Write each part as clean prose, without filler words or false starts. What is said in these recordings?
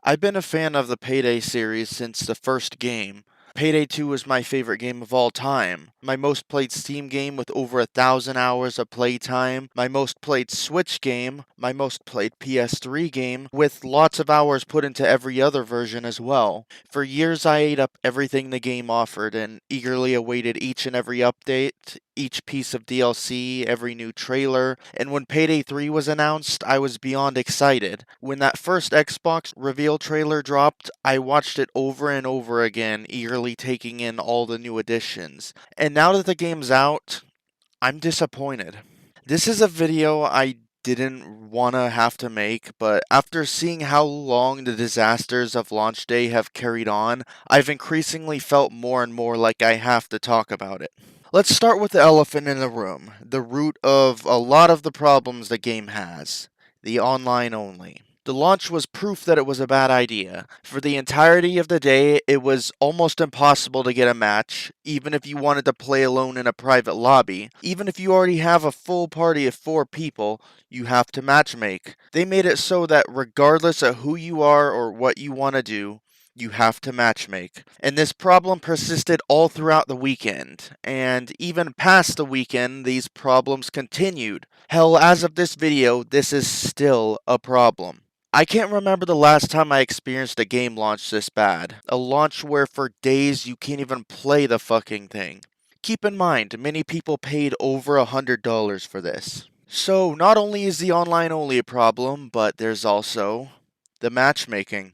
I've been a fan of the Payday series since the first game. Payday 2 is my favorite game of all time. My most played Steam game with over 1,000 hours of playtime. My most played Switch game. My most played PS3 game with lots of hours put into every other version as well. For years I ate up everything the game offered and eagerly awaited each and every update, each piece of DLC, every new trailer, and when Payday 3 was announced, I was beyond excited. When that first Xbox reveal trailer dropped, I watched it over and over again, eagerly taking in all the new additions. And now that the game's out, I'm disappointed. This is a video I didn't want to have to make, but after seeing how long the disasters of launch day have carried on, I've increasingly felt more and more like I have to talk about it. Let's start with the elephant in the room, the root of a lot of the problems the game has: the online only. The launch was proof that it was a bad idea. For the entirety of the day, it was almost impossible to get a match, even if you wanted to play alone in a private lobby. Even if you already have a full party of 4 people, you have to matchmake. They made it so that regardless of who you are or what you want to do, you have to matchmake. And this problem persisted all throughout the weekend, and even past the weekend, these problems continued. Hell, as of this video, this is still a problem. I can't remember the last time I experienced a game launch this bad. A launch where for days you can't even play the fucking thing. Keep in mind, many people paid over $100 for this. So, not only is the online only a problem, but there's also the matchmaking.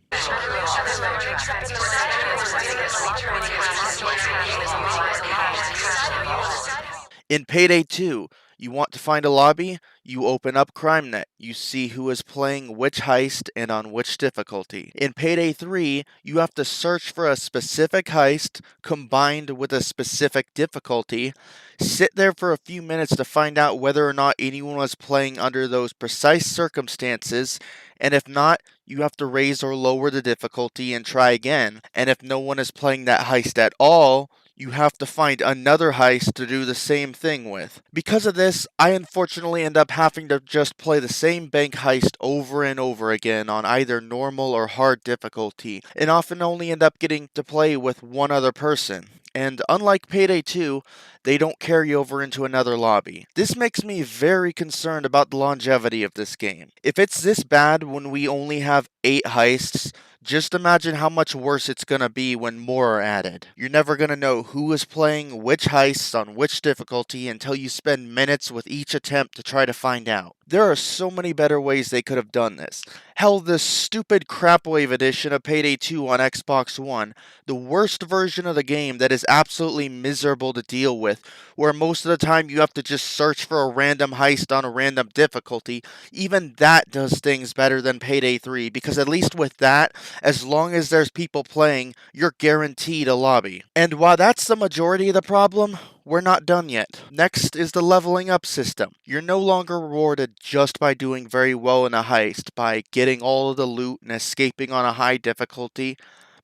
In Payday 2, you want to find a lobby? You open up CrimeNet. You see who is playing which heist and on which difficulty. In Payday 3, you have to search for a specific heist combined with a specific difficulty, sit there for a few minutes to find out whether or not anyone was playing under those precise circumstances, and if not, you have to raise or lower the difficulty and try again. And if no one is playing that heist at all, you have to find another heist to do the same thing with. Because of this, I unfortunately end up having to just play the same bank heist over and over again on either normal or hard difficulty, and often only end up getting to play with one other person. And unlike Payday 2, they don't carry over into another lobby. This makes me very concerned about the longevity of this game. If it's this bad when we only have 8 heists, just imagine how much worse it's gonna be when more are added. You're never gonna know who is playing which heists on which difficulty until you spend minutes with each attempt to try to find out. There are so many better ways they could have done this. Hell, this stupid crapwave edition of Payday 2 on Xbox One, the worst version of the game that is absolutely miserable to deal with, where most of the time you have to just search for a random heist on a random difficulty, even that does things better than Payday 3, because at least with that, as long as there's people playing, you're guaranteed a lobby. And while that's the majority of the problem, we're not done yet. Next is the leveling up system. You're no longer rewarded just by doing very well in a heist, by getting all of the loot and escaping on a high difficulty.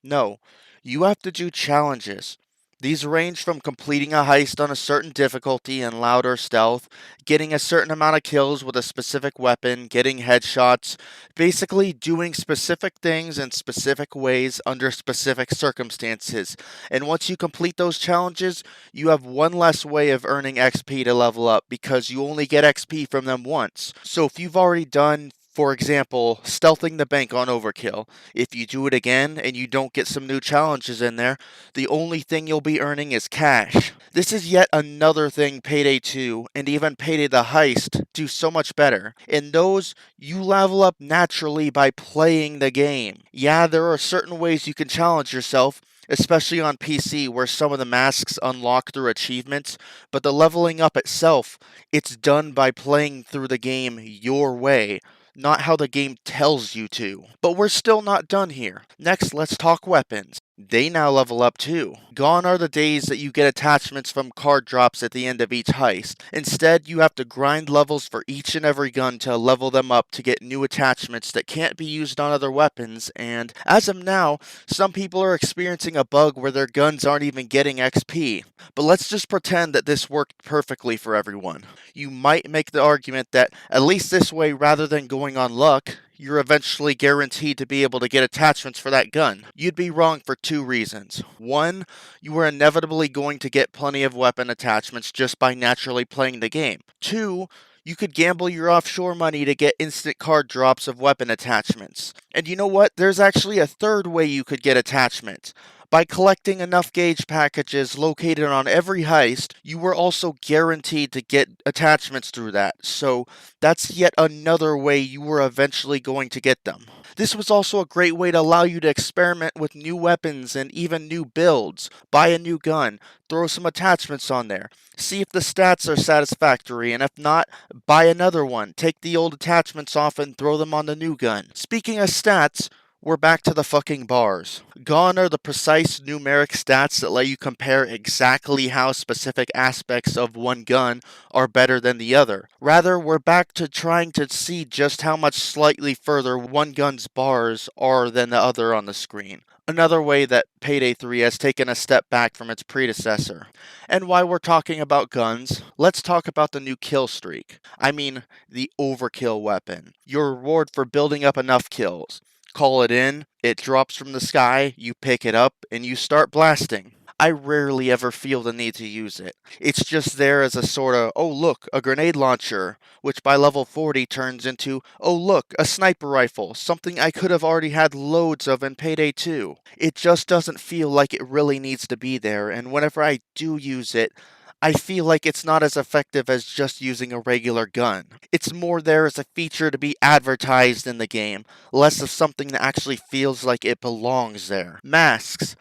No, you have to do challenges. These range from completing a heist on a certain difficulty in loud or stealth, getting a certain amount of kills with a specific weapon, getting headshots, basically doing specific things in specific ways under specific circumstances. And once you complete those challenges, you have one less way of earning XP to level up because you only get XP from them once. So if you've already done, for example, stealthing the bank on Overkill, if you do it again and you don't get some new challenges in there, the only thing you'll be earning is cash. This is yet another thing Payday 2 and even Payday the Heist do so much better. In those, you level up naturally by playing the game. Yeah, there are certain ways you can challenge yourself, especially on PC where some of the masks unlock through achievements, but the leveling up itself, it's done by playing through the game your way, not how the game tells you to. But we're still not done here. Next, let's talk weapons. They now level up too. Gone are the days that you get attachments from card drops at the end of each heist. Instead, you have to grind levels for each and every gun to level them up to get new attachments that can't be used on other weapons, and as of now, some people are experiencing a bug where their guns aren't even getting XP. But let's just pretend that this worked perfectly for everyone. You might make the argument that at least this way, rather than going on luck, you're eventually guaranteed to be able to get attachments for that gun. You'd be wrong for two reasons. One, you are inevitably going to get plenty of weapon attachments just by naturally playing the game. Two, you could gamble your offshore money to get instant card drops of weapon attachments. And you know what? There's actually a third way you could get attachments. By collecting enough gauge packages located on every heist, you were also guaranteed to get attachments through that, so that's yet another way you were eventually going to get them. This was also a great way to allow you to experiment with new weapons and even new builds. Buy a new gun, throw some attachments on there, see if the stats are satisfactory, and if not, buy another one, take the old attachments off and throw them on the new gun. Speaking of stats, we're back to the fucking bars. Gone are the precise numeric stats that let you compare exactly how specific aspects of one gun are better than the other. Rather, we're back to trying to see just how much slightly further one gun's bars are than the other on the screen. Another way that Payday 3 has taken a step back from its predecessor. And while we're talking about guns, let's talk about the new kill streak. I mean, the overkill weapon. Your reward for building up enough kills. Call it in, it drops from the sky, you pick it up, and you start blasting. I rarely ever feel the need to use it. It's just there as a sort of, oh look, a grenade launcher, which by level 40 turns into, oh look, a sniper rifle, something I could have already had loads of in Payday 2. It just doesn't feel like it really needs to be there, and whenever I do use it, I feel like it's not as effective as just using a regular gun. It's more there as a feature to be advertised in the game, less of something that actually feels like it belongs there. Masks.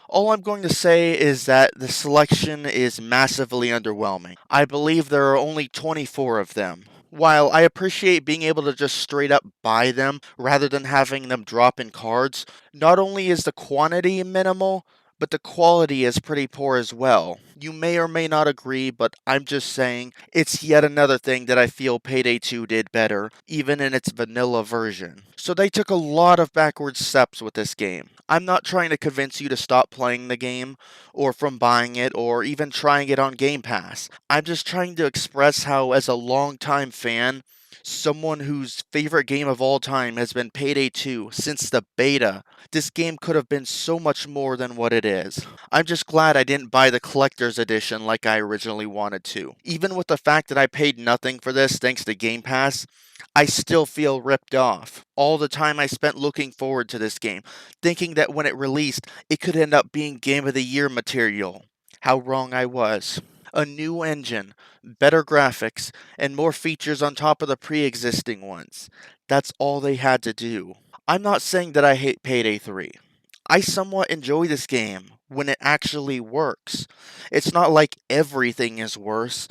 All I'm going to say is that the selection is massively underwhelming. I believe there are only 24 of them. While I appreciate being able to just straight up buy them rather than having them drop in cards, not only is the quantity minimal, but the quality is pretty poor as well. You may or may not agree, but I'm just saying it's yet another thing that I feel Payday 2 did better, even in its vanilla version. So they took a lot of backward steps with this game. I'm not trying to convince you to stop playing the game, or from buying it, or even trying it on Game Pass. I'm just trying to express how, as a longtime fan, someone whose favorite game of all time has been Payday 2 since the beta, this game could have been so much more than what it is. I'm just glad I didn't buy the collector's edition like I originally wanted to. Even with the fact that I paid nothing for this thanks to Game Pass, I still feel ripped off. All the time I spent looking forward to this game, thinking that when it released, it could end up being Game of the Year material. How wrong I was. A new engine, better graphics, and more features on top of the pre-existing ones. That's all they had to do. I'm not saying that I hate Payday 3. I somewhat enjoy this game when it actually works. It's not like everything is worse,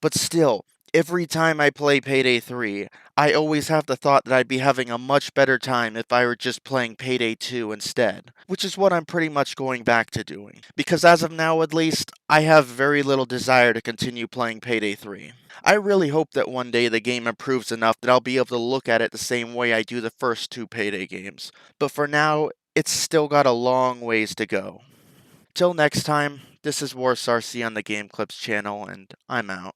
but still, every time I play Payday 3, I always have the thought that I'd be having a much better time if I were just playing Payday 2 instead, which is what I'm pretty much going back to doing. Because as of now at least, I have very little desire to continue playing Payday 3. I really hope that one day the game improves enough that I'll be able to look at it the same way I do the first two Payday games. But for now, it's still got a long ways to go. Till next time, this is WarsRC on the Game Clips channel, and I'm out.